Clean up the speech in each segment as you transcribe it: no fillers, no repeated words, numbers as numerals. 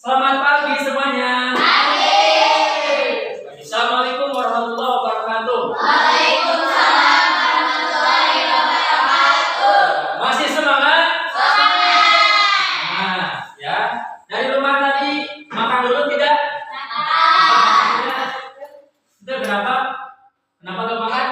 Selamat pagi semuanya. Assalamualaikum warahmatullahi wabarakatuh. Waalaikumsalam warahmatullahi wabarakatuh. Masih semangat? Semangat. Nah, ya. Dari rumah tadi makan dulu tidak? Sudah kenapa? Kenapa gak makan?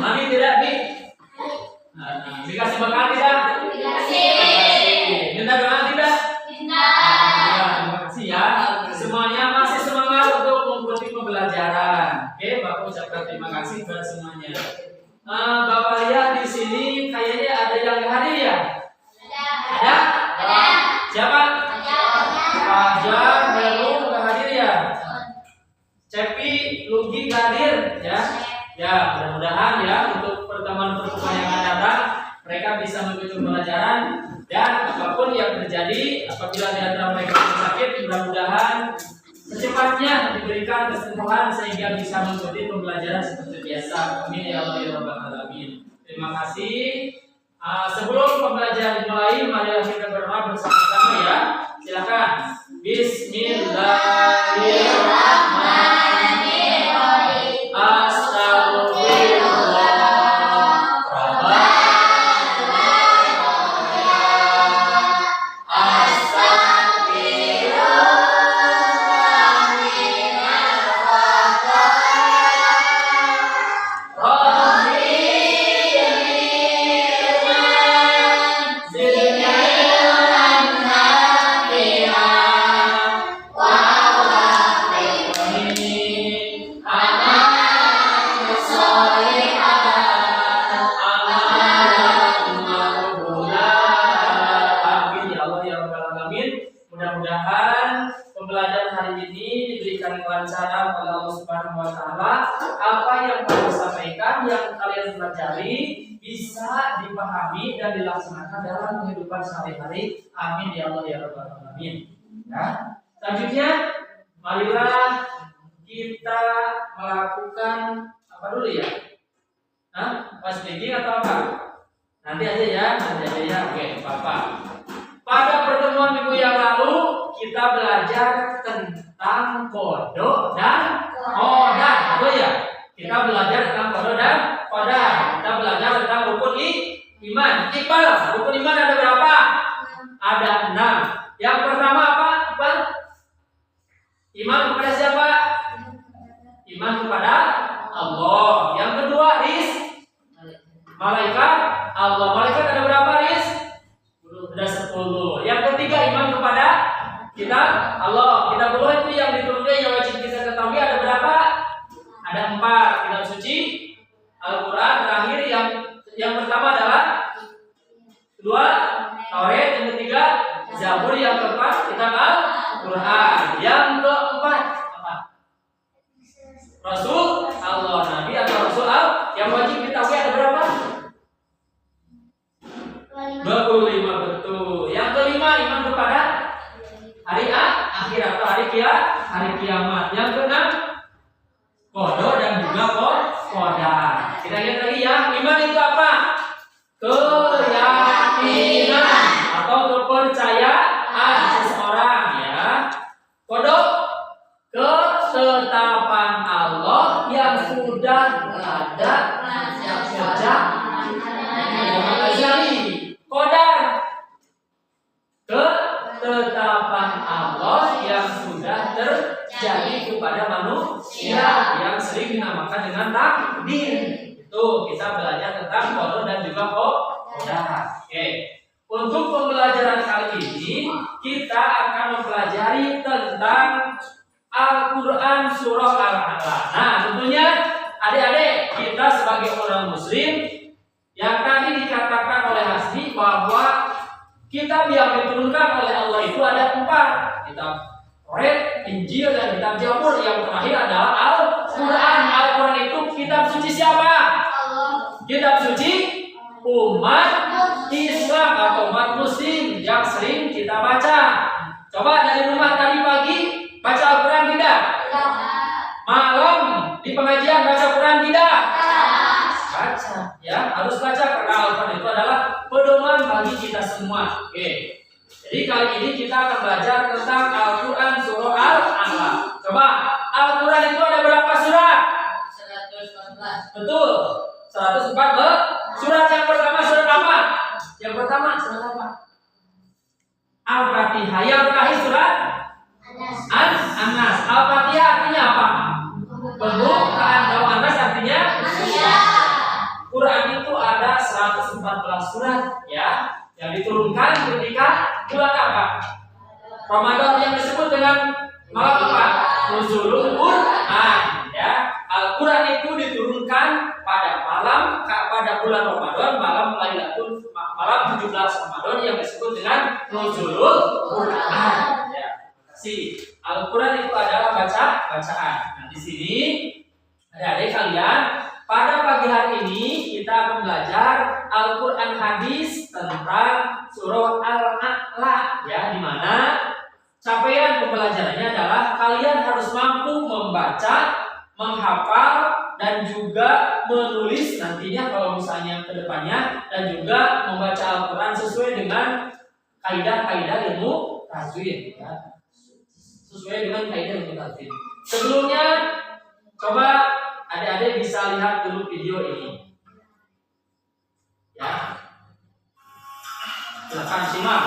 Mami tidak, Bi? Dikasih makan tidak? Minta doa tidak? Terima kasih ya. Semuanya masih semangat untuk mengikuti pembelajaran. Oke, Bapak ucapkan terima kasih kepada semuanya. Bapak lihat di sini kayaknya ada yang hadir ya? Ada? Siapa? Fajar, Helu nggak hadir ya? Cepi, Lugi nggak hadir ya? Ya, mudah-mudahan ya untuk pertemuan-pertemuan yang akan datang mereka bisa mengikuti pembelajaran. Dan apapun yang terjadi apabila di antara mereka sakit, mudah-mudahan secepatnya diberikan kesembuhan sehingga bisa mengikuti pembelajaran seperti biasa. Amin ya Allah ya Rabbal alamin. Terima kasih. Sebelum pembelajaran dimulai, mari kita berdoa bersama-sama ya. Silakan. Bismillahirrahmanirrahim. Astagfirullah. Mudah-mudahan pembelajaran hari ini diberikan kelancaran oleh Allah Subhanahu wa taala. Apa yang kalian sampaikan, yang kalian pelajari bisa dipahami dan dilaksanakan dalam kehidupan sehari-hari. Amin ya Allah ya Rabbal alamin. Ya. Selanjutnya, marilah kita melakukan apa dulu ya? Pas speaking atau apa? Nanti aja ya, Oke, Bapak. Pada pertemuan minggu yang lalu kita belajar tentang kodok dan kodar, betul ya? Kita belajar tentang kodok dan kodar. Kita belajar tentang rukun iman. Rukun iman ada berapa? Ada 6. Yang pertama apa? Iman kepada siapa? Iman kepada Allah. Yang kedua malaikat Allah. Malaikat ada berapa Ada 10. Yang ketiga iman kepada kita Allah. Kita boleh itu yang diturunkan yang wajib kita ketahui ada berapa? Ada 4. Kitab suci, Al-Quran. Terakhir yang pertama adalah kedua Taurat, yang ketiga Zabur, yang keempat kitab Al-Quran. Yang keempat apa? Rasul Allah, Nabi atau Rasul Allah. Yang wajib kita ketahui ada berapa? 25, betul. Yang kelima iman kepada hari akhir atau hari kiamat. Yang keenam kodok dan juga kodar. Kita lihat lagi ya. Iman itu apa? Keyakinan atau kepercayaan seseorang ya. Kodok ketetapan Allah yang sudah ada sejak azali. Kodar ketetapan Allah yang sudah terjadi kepada manusia yang sering dinamakan dengan takdir. Itu kita belajar tentang kodar dan juga kodar. Oke. Untuk pembelajaran kali ini kita akan mempelajari tentang Al-Quran surah Al-Alaq. Nah, tentunya adik-adik kita sebagai orang muslim yang tadi dikatakan oleh Hasbi bahwa kitab yang diturunkan oleh Allah itu ada 4. Kitab Taurat, Injil, dan kitab Zabur. Yang terakhir adalah Al-Quran. Al-Quran itu kitab suci siapa? Allah. Kitab suci umat Islam atau umat muslim yang sering kita baca. Coba dari rumah tadi pagi baca Al-Quran tidak? Malam di pengajian baca Quran tidak? Baca, ya harus baca karena Al-Quran itu adalah pedoman bagi kita semua. Oke, Jadi kali ini kita akan belajar tentang Al-Quran surah Al-A'la. Coba, Al-Quran itu ada berapa surat? 114. Betul, 114. Surat yang pertama surat apa? Yang pertama surat apa? Al-Fatihah. Yang terakhir surat An-Nas. Al-Fatihah artinya apa? Pembukaan. Kalau An-Nas artinya Quran itu ada 114 surat ya, yang diturunkan ketika bulan apa? Ramadan, yang disebut dengan malam apa? Nuzulul Quran ya. Al-Quran itu diturunkan pada bulan Ramadan, malam 17 Ramadan, yang disebut dengan Nuzulul Quran ya. Al-Quran itu adalah bacaan. Nah, di sini adik-adik kalian, pada pagi hari ini kita akan belajar Al-Quran hadis tentang surah Al-A'la ya, di mana capaian pembelajarannya adalah kalian harus mampu membaca, menghafal, dan juga menulis nantinya kalau misalnya ke depannya, dan juga membaca Al-Quran sesuai dengan kaidah-kaidah ilmu tajwid ya. Sesuai dengan kaidah ilmu tajwid. Sebelumnya coba adik-adik bisa lihat dulu video ini ya. Silakan simak.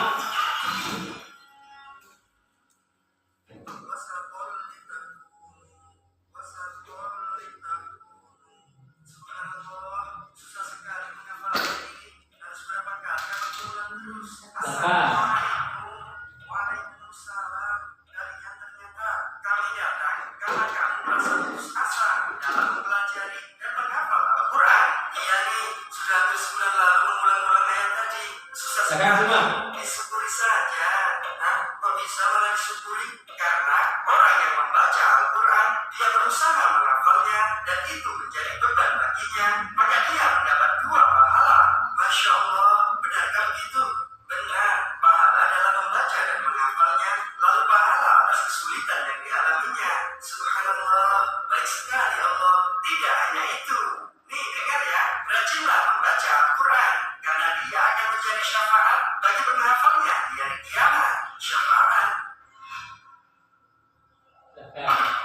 Disyukuri saja. Nah, kok bisa malah disyukuri? Karena orang yang membaca Al-Quran, dia berusaha menghafalnya, dan itu menjadi beban baginya, maka dia mendapat 2 pahala. Masya Allah, benarkah begitu? Benar, pahala dalam membaca dan menghafalnya, lalu pahala atas kesulitan yang dialaminya. Subhanallah, baik sekali Allah. Tidak hanya itu. Nih, dengar ya, rajinlah membaca Al-Quran, karena dia akan menjadi syafaat bagi penghafalnya di hari kiamat. Syafaat.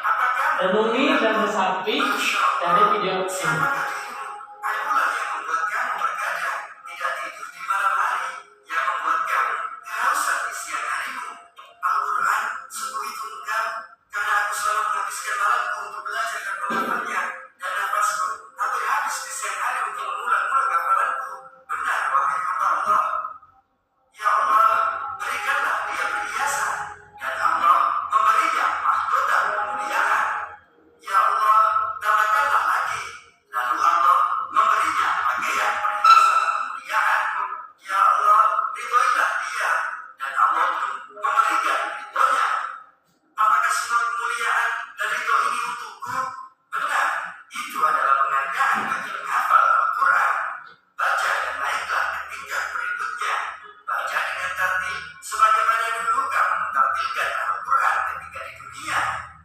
Apakah Renungi dan resapi dari video ini. siapa dirimu? Akulah yang membuat kamu bergadang, tidak tidur di malam hari, yang membuat kamu kehausan di siang harimu. Al-Quran, sungguh itu engkau, karena aku selalu menghabiskan malamku untuk belajar dan menghafalnya, dan nafasku hampir habis di siang hari untuk mengulang-ulang hafalanku. Benar, wahai hamba Allah. Ya Allah, berikanlah dia perhiasan, dan Allah memberinya mahkota kemuliaan. Ya Allah, tambahkanlah lagi, lalu Allah memberinya pakaian perhiasan kemuliaan. Ya Allah, ridhoilah dia, dan Allah pun memberikan ridhonya. Apakah semua kemuliaan dan ridho ini untukku? Benar, itu adalah penghargaan bagi penghafal Al-Quran. Baca dan naiklah ke tingkat berikutnya. Baca dengan tartil sebagaimana dulu kamu mentartilkan Al-Quran ketika di dunia.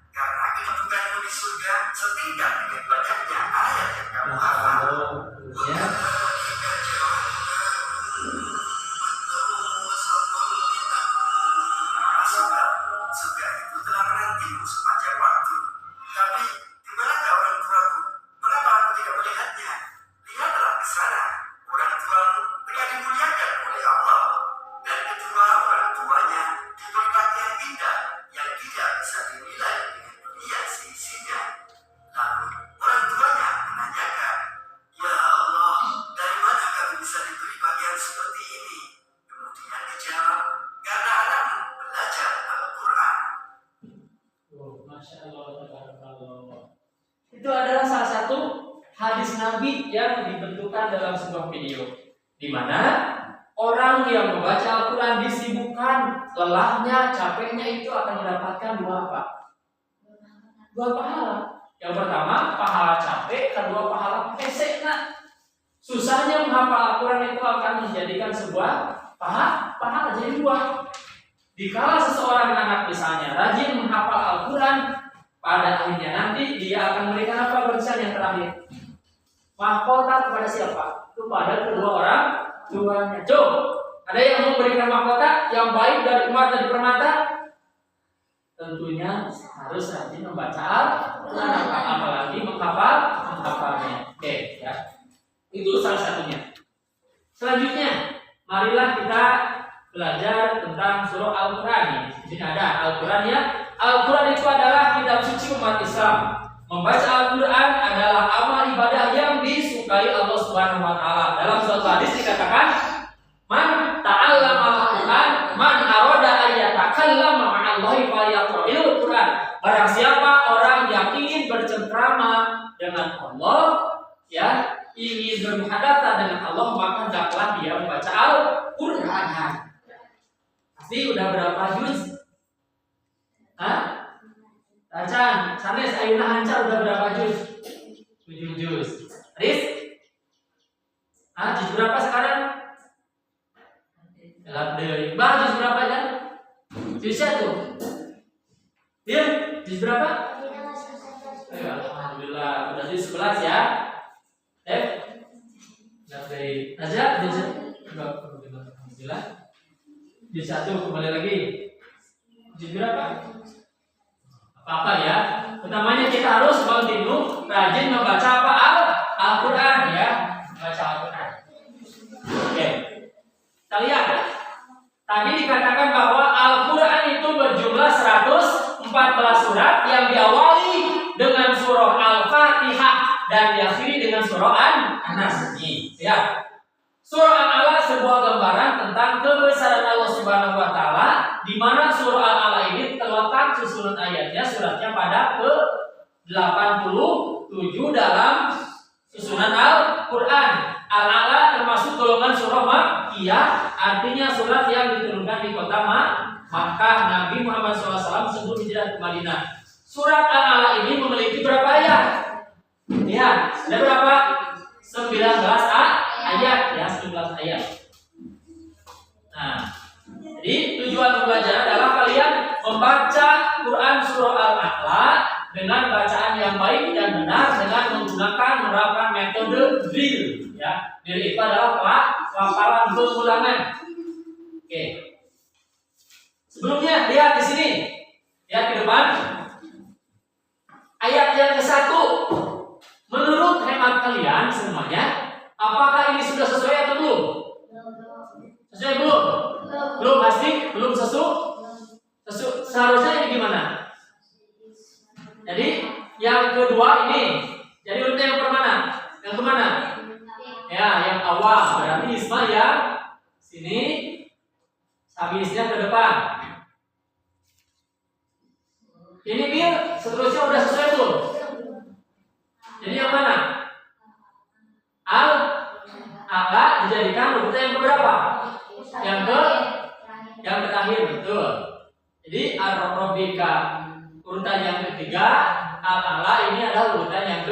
Karena kedudukanmu di surga setingkat dengan banyaknya ayat yang kamu hafal. Ya. Masuklah, surga itu telah menantimu sepanjang waktu. Tapi, di manakah orang tuaku? Mengapa aku tidak melihatnya? Lihatlah ke sana. Orang tuamu tengah dimuliakan oleh Allah. Dan kedua orang tuanya diberi pakaian indah yang tidak bisa dinilai dengan dunia seisinya. Lalu, orang tuanya menanyakan, "Ya Allah, dari mana kami bisa diberi pakaian seperti ini?" Kemudian dijawab, "Karena anakmu belajar Al-Quran." Masya Allah, tabarakallah. Itu adalah salah satu hadis Nabi yang dibentukkan dalam sebuah video, di mana orang yang membaca Al-Quran disibukkan, lelahnya, capeknya itu akan mendapatkan 2 apa? 2 pahala. Yang pertama pahala capek, kedua pahala kesekna. Susahnya menghafal Al-Quran itu akan menjadikan sebuah pahala jadi 2. Dikala seseorang anak misalnya rajin menghafal Al-Quran, pada akhirnya nanti dia akan memberikan apa barisan yang terakhir? Mahkota kepada siapa? Kepada kedua orang tuanya. Coba Ada yang mau memberikan mahkota yang baik dari emas dan permata? Tentunya harus rajin membaca Al-Quran, apalagi menghafalnya. Oke, ya. Itu salah satunya. Selanjutnya, marilah kita belajar tentang surah Al-Quran. Di sini ada Al-Quran ya. Al-Quran itu adalah kitab suci umat Islam. Membaca Al-Quran adalah amal ibadah yang disukai Allah Subhanahu wa taala. Dalam suatu hadis dikatakan, "Man ta'allama al-Quran, man arada an yatakallama ma'allahi falyaqra'il Quran." Barang siapa orang yang ingin bercengkrama dengan Allah, ya, ingin bermuhadatsah dengan Allah, maka hendaklah dia membaca Al-Quran. Pasti udah berapa juz? Hah? Acan, sanes ayeuna hancar udah berapa juz? 7 juz. Riz? Juz berapa sekarang? Bah, juz berapa kan? Juz 1. Dia juz berapa? Alhamdulillah, udah juz 11 ya. Dari aja juz alhamdulillah. Juz 1 kembali lagi. Juz berapa? Apa ya? Utamanya kita harus kontinu rajin membaca apa? Al-Quran ya, membaca Al-Quran. Oke. Kita lihat. Tadi dikatakan bahwa Al-Quran itu berjumlah 114 surat yang diawali dengan surah Al-Fatihah dan diakhiri dengan surah An-Nas. Ya. Surah Al-Alaq sebuah gambaran tentang kebesaran Allah Subhanahu wa taala, di mana surah Al-Alaq ini terletak susunan ayatnya suratnya pada ke-87 dalam susunan Al-Quran. Al-Alaq termasuk golongan surah Makkiyah, artinya surat yang diturunkan di kota Makkah Nabi Muhammad SAW sebelum hijrah ke Madinah. Surat Al-Alaq ini memiliki berapa ayat? Lihat, ada berapa? 19 ayat ya, 19 ayat. Nah, jadi tujuan pembelajaran adalah kalian membaca Quran surah Al-Alaq dengan bacaan yang baik dan benar dengan menggunakan menerapkan metode drill ya. Drill itu adalah pelafalan pengulangan. Oke. Sebelumnya lihat di sini. Lihat di depan. Ayat yang ke-1. Menurut hemat kalian semuanya, apakah ini sudah sesuai atau belum? Sesuai belum? Belum pasti? Belum seharusnya ini gimana? Jadi yang kedua ini, jadi urutan yang kemana? Yang kemana? Ya, yang awal. Berarti isma yang sini, habisnya ke depan. Ini bil, seterusnya udah sesuai belum? Jadi yang mana? Al-Alaq dijadikan urutan yang keberapa? Yang terakhir, betul. Jadi Ar-Rabbika urutan yang ketiga, Al-Alaq ini adalah urutan yang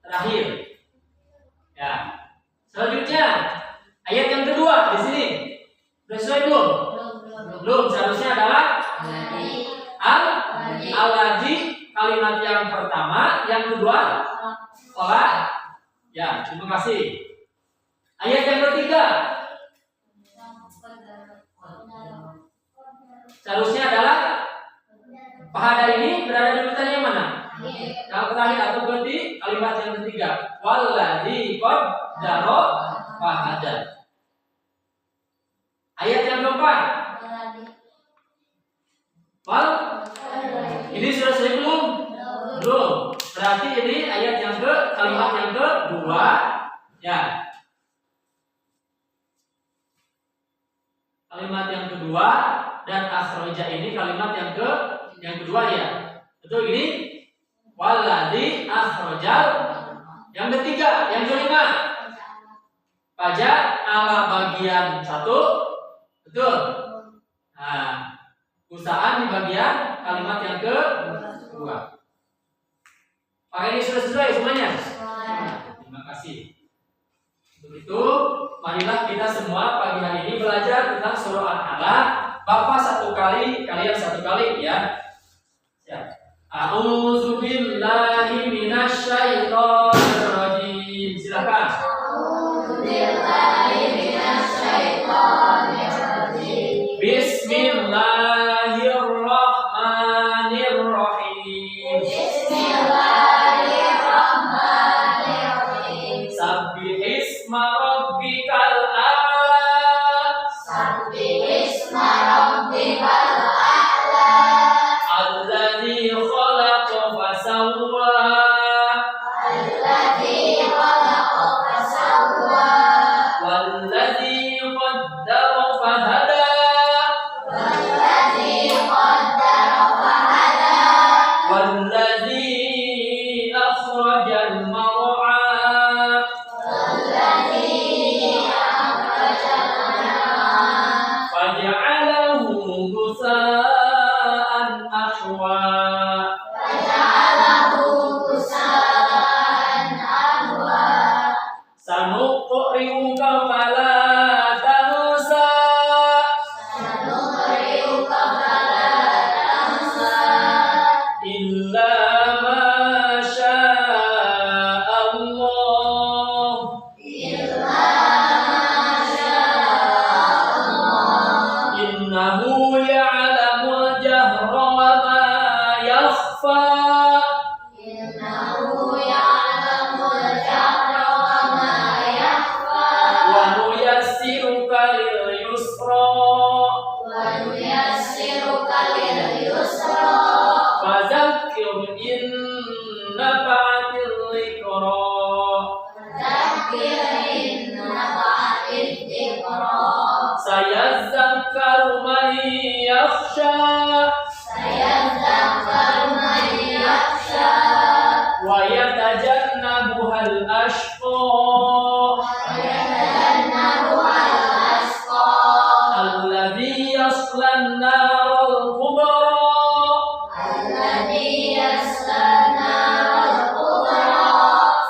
terakhir. Ya. Selanjutnya ayat yang kedua di sini. Sudah sesuai belum? Belum. Seharusnya adalah Al-Ladzi kalimat yang pertama, yang kedua sholat. Ya, terima kasih. Ayat yang ketiga seharusnya adalah pada ini berada di urutan yang mana? Yang terakhir atau berarti kalimat yang ketiga. Walladzi qaddara fahada. Ayat yang keempat. Ini sudah selesai belum? Belum. Berarti ini ayat yang kalimat yang kedua. Ya. Kalimat yang kedua dan akhraja ini kalimat yang kedua ya. Betul ini? Walladzi akhrajal. Yang ketiga, yang kelima. Pajak ala bagian 1. Betul. Nah, usahaan di bagian kalimat yang kedua. Apakah ini sudah sesuai semuanya? Terima kasih. Untuk itu, marilah kita semua pagi hari ini belajar tentang surah Al-Alaq. Bapak satu kali, kalian satu kali ya. A'udzu billahi minasyaitonir rajim. Silakan. A'udzu billahi minasyaitonir innahu ya'lamul jahra wa ma yakhfa Innahu ya'lamul jahra wa ma yakhfa wa nuyassiruka lil yusra wa nuyassiruka lil yusra fadzakkir in nafa'atil dhikra fadzakir in nafa'atil dhikra sayadzakkaru man yakhsha sayadzakkaru man yakhsha wa yatajannabuhal ashqa wa yatajannabuhal ashqa alladhi yaslan naral kubra alladhi yasla naral kubra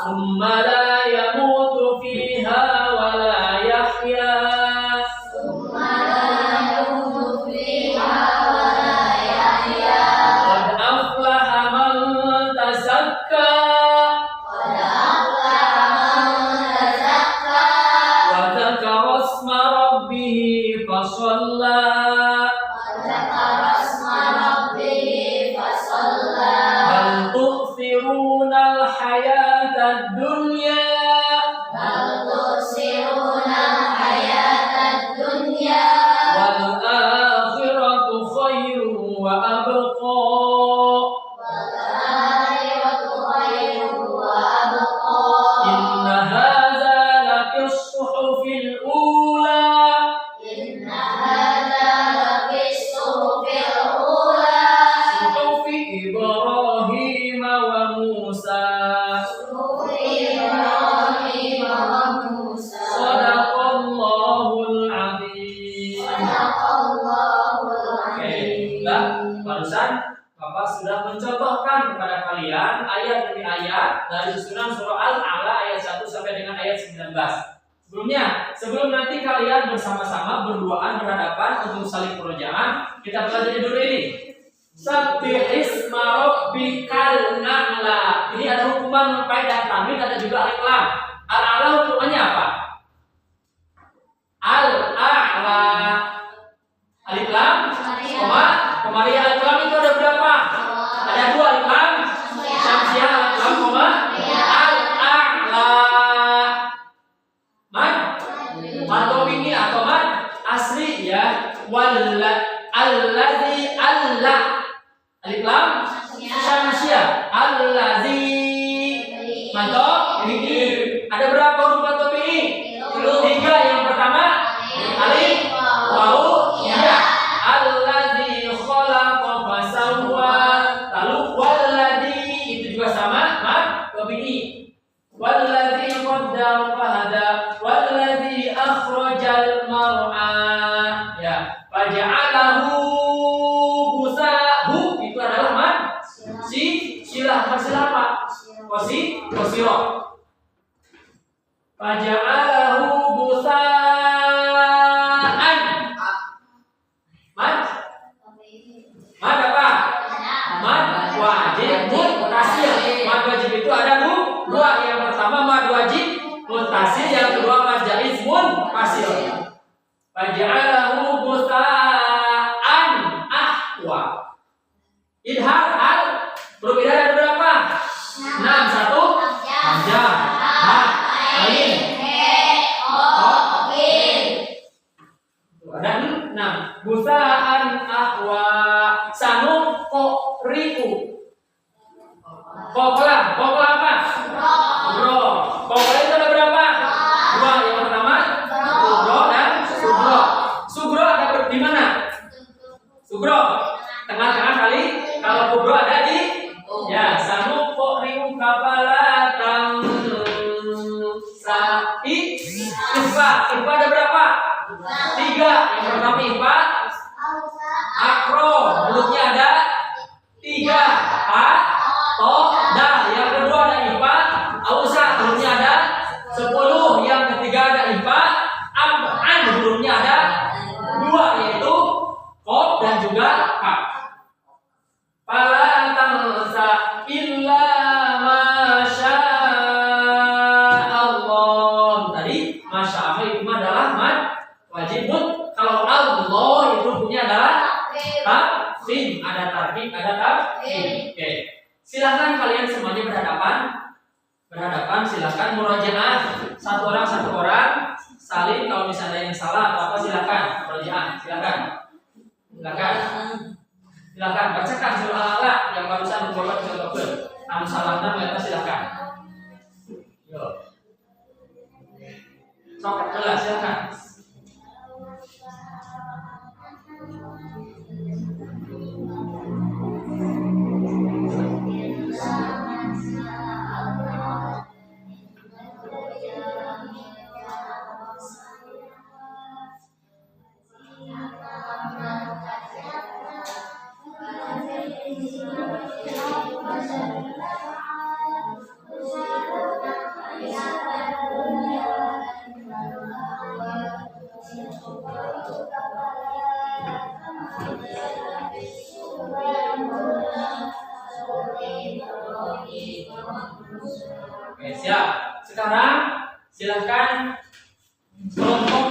thumma la yamutu fiha wa la yahya thumma la yamutu fiha wa la yahya qad aflaha man tazakka qad aflaha man tazakka wa dzakara isma rabbih fasalla wa dzakara isma rabbih fasalla bal tu'thiruna al-hayatad dunya bal tu'siruna al-hayatad dunya wal akhiratu khairun wa abqa wal akhiratu khairun wa abqa inna hadza lafis suhufil ula inna hadza lafis suhufil ula suhufi Ibrahim wa Musa suhufi Ibrahim wa Musa sadaqallahul azim. sadaqallahul Oke, azim. Mbak, barusan Bapak sudah mencontohkan kepada kalian ayat demi ayat dari susunan surah Al-A'la ayat 1 sampai dengan ayat 19. Sebelum nanti kalian bersama-sama berduaan berhadapan untuk saling perojangan, kita pelajari dulu ini. Sabbihisma rabbikal a'la. Ini ada hukuman faedah tanwin, ada juga alif lam. Al-a'la hukumannya apa? Al-a'la. Alif lam, koma, kemari alif lam itu ada berapa? Ada dua alif lam. Syamsiah alif lam, koma, al-a'la. Mad ini atau mad asli ya. Alladzi alla. Alif lam syamsiah. Alladzi. Mantap. Ini ada berapa huruf mantap ini? 3. Yang pertama alif, waw, ya. Alladzi khalaqa fasawwa. Lalu walladzi itu juga sama mad ini. Walladzi qaddara fahada. Walladzi akhrajal mar'a. Ya, faja'alahu gusahu itu adalah mad silah apa? Qasira. Faja'alahu gusaan. Mad apa? Mad wajib muttasil. Mad wajib itu ada dua. Yang pertama mad wajib muttasil, yang kedua mad jaiz munfasil. Faja'alahu gusaan ahwa. Idhar al huruf idhar ada berapa? 6. 1 hamzah, ha, ain, ada 6. Gusaan ahwa sanu qoriku. Kokla apa? Subro. Kokla itu ada berapa? 2. Yang pertama subro dan subro. Subro ada di mana? Subro tengah-tengah kali. Kalau kubro ada di ya sanu qoriku kapalatan ifa ada berapa? 3. Yang pertama ifa akro hurufnya ada 3. A to da. Yang kedua ada ifa ausa hurufnya ada 10. Yang ketiga ada ifa an hurufnya ada 2, yaitu qaf dan juga kaf. Fala tansa illa ma sya Allah. Tadi masya Allah itu adalah mad wajib. Kalau Allah itu punya Silahkan kalian semuanya berhadapan, silahkan murojaah satu orang saling, kalau misalnya yang salah atau apa silahkan murojaah, silahkan bacakan surah Al-Alaq yang barusan Bapak contohkan. Anu salahna mereka silahkan. Yo. Sok kelas silahkan. Oke, siap. Sekarang silahkan kelompok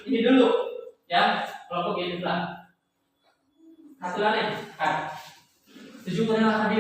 ini dulu, ya. Kelompok ini dulu. Hasilnya kan 7 hadir.